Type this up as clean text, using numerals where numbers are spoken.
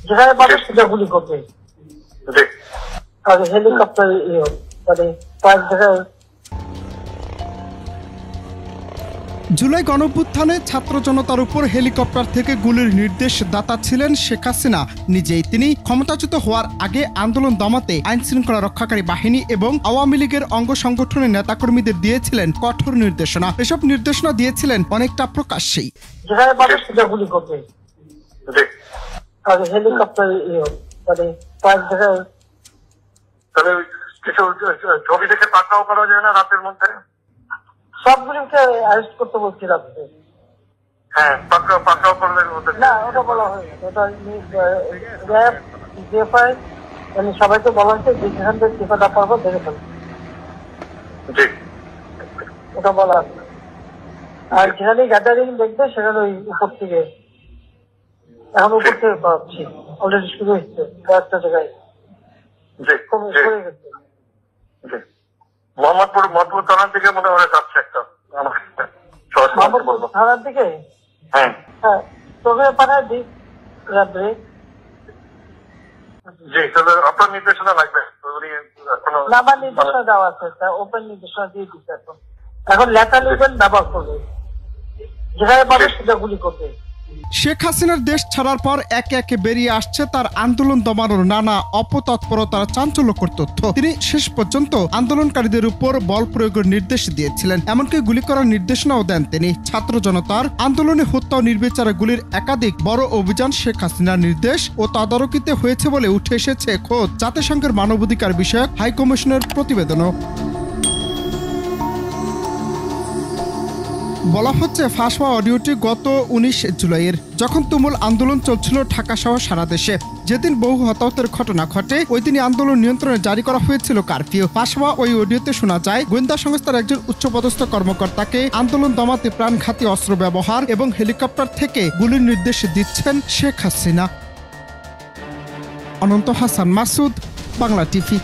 যেখানে পাবে সেটা গুলি করবে। আর হেলিকপ্টার মানে কয়েক জায়গায়। জুলাই গণঅভ্যুত্থানে ছাত্র জনতার উপর হেলিকপ্টার থেকে গুলির নির্দেশ দাতা ছিলেন শেখ হাসিনা নিজেই। তিনি ক্ষমতাচ্যুত হওয়ার আগে আন্দোলন দমাতে আইন শৃঙ্খলা রক্ষাকারী বাহিনী এবং আওয়ামী লীগের অঙ্গ সংগঠনের নেতাকর্মীদের দিয়েছিলেন কঠোর নির্দেশনা। এসব নির্দেশনা দিয়েছিলেন অনেকটা প্রকাশ্যেই। যেখানে পাবে সেটা গুলি করবে। আর হেলিকপ্টার মানে কয়েক জায়গায়। তাহলে কিছু ছবি দেখে পাকড়াও করা যায় না রাতের মধ্যে? সবগুলিকে অ্যারেস্ট করতে বলছি রাত্রে। হ্যাঁ, পাকড়াও করলে না, ওটা বলা হয়নি। ওটা র্যাব ডিএফআই মানে সবাইকে বলা হয়েছে যে যেখান থেকে টিকাটা পারবো দেখে ফেলবো। ওটা বলা আছে। আর যেখানে গ্যাদারিং দেখবে সেখানে ওই উপর থেকে, এখন উপর থেকে পাচ্ছি অলরেডি শুরু হচ্ছে কয়েকটা জায়গায়। মোহাম্মদপুর থানার দিকে মনে হয় যাচ্ছে একটা থানার দিকে। হ্যাঁ, তবে পাঠায় দিক রাত্রে। জি, তাহলে আপনার নির্দেশনা লাগবে। আমার নির্দেশনা দেওয়া আছে, ওপেন নির্দেশনা দিয়ে দিচ্ছে। এখন লেটার লিখবেন, ব্যবহার করবে। যেখানে পাবে সেটা গুলি করবে। শেখ হাসিনার দেশ ছাড়ার পর একে একে বেরিয়ে আসছে তার আন্দোলন দমানোর নানা অপতৎপরতার চাঞ্চল্যকর তথ্য। তিনি শেষ পর্যন্ত আন্দোলনকারীদের উপর বল প্রয়োগের নির্দেশ দিয়েছিলেন, এমনকি গুলি করার নির্দেশনাও দেন তিনি। ছাত্র জনতার আন্দোলনে হত্যা ও নির্বিচারে গুলির একাধিক বড় অভিযান শেখ হাসিনার নির্দেশ ও তদারকিতে হয়েছে বলে উঠে এসেছে খোদ জাতিসংঘের মানবাধিকার বিষয়ক হাইকমিশনের প্রতিবেদনও। বলা হচ্ছে ফাঁস হওয়া অডিওটি গত 19 জুলাইয়ের, যখন তুমুল আন্দোলন চলছিল ঢাকা সহ সারা দেশে। যেদিন বহু হতাহতের ঘটনা ঘটে ওই দিনই আন্দোলন নিয়ন্ত্রণে জারি করা হয়েছিল কারফিউ। ফাঁস হওয়া ওই অডিওতে শোনা যায় গোয়েন্দা সংস্থার একজন উচ্চপদস্থ কর্মকর্তাকে আন্দোলন দমাতে প্রাণঘাতী অস্ত্র ব্যবহার এবং হেলিকপ্টার থেকে গুলির নির্দেশ দিচ্ছেন শেখ হাসিনা। অনন্ত হাসান মাসুদ, বাংলা টিভি।